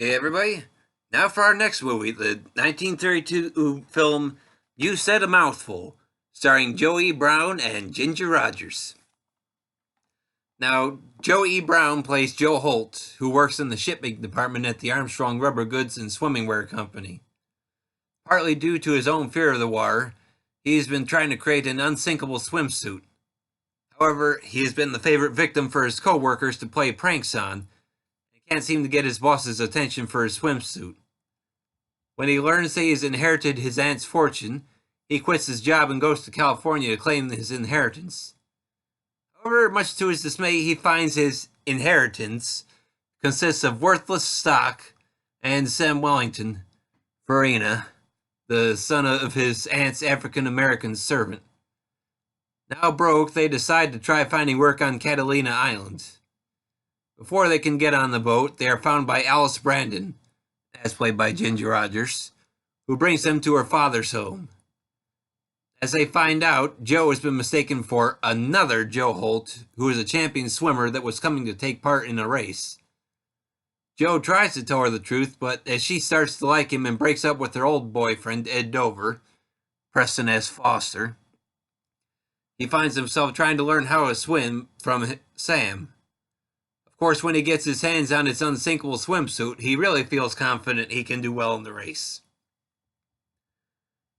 Hey everybody, now for our next movie, the 1932 film You Said a Mouthful, starring Joe E. Brown and Ginger Rogers. Now, Joe E. Brown plays Joe Holt, who works in the shipping department at the Armstrong Rubber Goods and Swimming Wear Company. Partly due to his own fear of the water, he's been trying to create an unsinkable swimsuit. However, he has been the favorite victim for his co-workers to play pranks on. He can't seem to get his boss's attention for his swimsuit. When he learns that he's inherited his aunt's fortune, he quits his job and goes to California to claim his inheritance. However, much to his dismay, he finds his inheritance consists of worthless stock and Sam Wellington, Farina, the son of his aunt's African-American servant. Now broke, they decide to try finding work on Catalina Island. Before they can get on the boat, they are found by Alice Brandon, as played by Ginger Rogers, who brings them to her father's home. As they find out, Joe has been mistaken for another Joe Holt, who is a champion swimmer that was coming to take part in a race. Joe tries to tell her the truth, but as she starts to like him and breaks up with her old boyfriend, Ed Dover, Preston S. Foster, he finds himself trying to learn how to swim from Sam. Of course, when he gets his hands on his unsinkable swimsuit, he really feels confident he can do well in the race.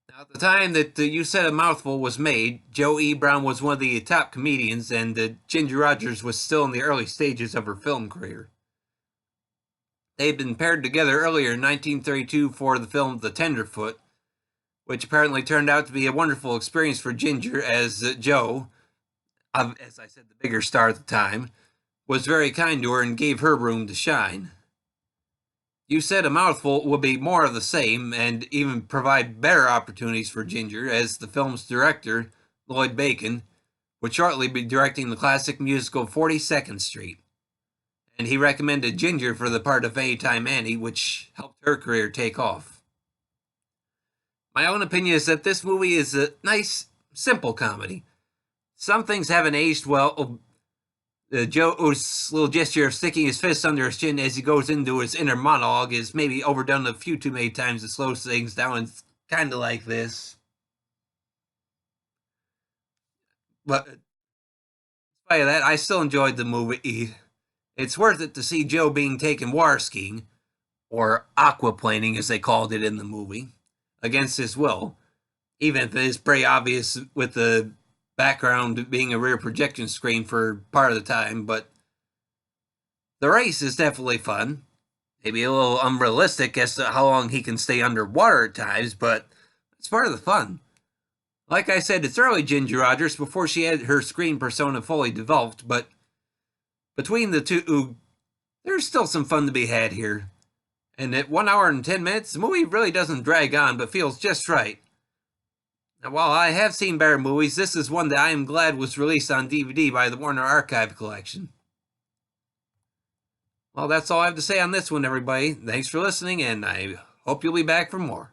Now, at the time that You Said a Mouthful was made, Joe E. Brown was one of the top comedians, and Ginger Rogers was still in the early stages of her film career. They had been paired together earlier in 1932 for the film The Tenderfoot, which apparently turned out to be a wonderful experience for Ginger, as Joe, as I said, the bigger star at the time, was very kind to her and gave her room to shine. You Said a Mouthful will be more of the same and even provide better opportunities for Ginger, as the film's director, Lloyd Bacon, would shortly be directing the classic musical 42nd Street. And he recommended Ginger for the part of Anytime Annie, which helped her career take off. My own opinion is that this movie is a nice, simple comedy. Some things haven't aged well. Joe's little gesture of sticking his fist under his chin as he goes into his inner monologue is maybe overdone a few too many times to slow things down. It's kind of like this. But in spite of that, I still enjoyed the movie. It's worth it to see Joe being taken water skiing, or aquaplaning as they called it in the movie, against his will, even if it is pretty obvious with the background being a rear projection screen for part of the time. But the race is definitely fun. Maybe a little unrealistic as to how long he can stay underwater at times, but it's part of the fun. Like I said, it's early Ginger Rogers before she had her screen persona fully developed, but between the two, there's still some fun to be had here. And at 1 hour and 10 minutes, the movie really doesn't drag on, but feels just right. Now, while I have seen better movies, this is one that I am glad was released on DVD by the Warner Archive Collection. Well, that's all I have to say on this one, everybody. Thanks for listening, and I hope you'll be back for more.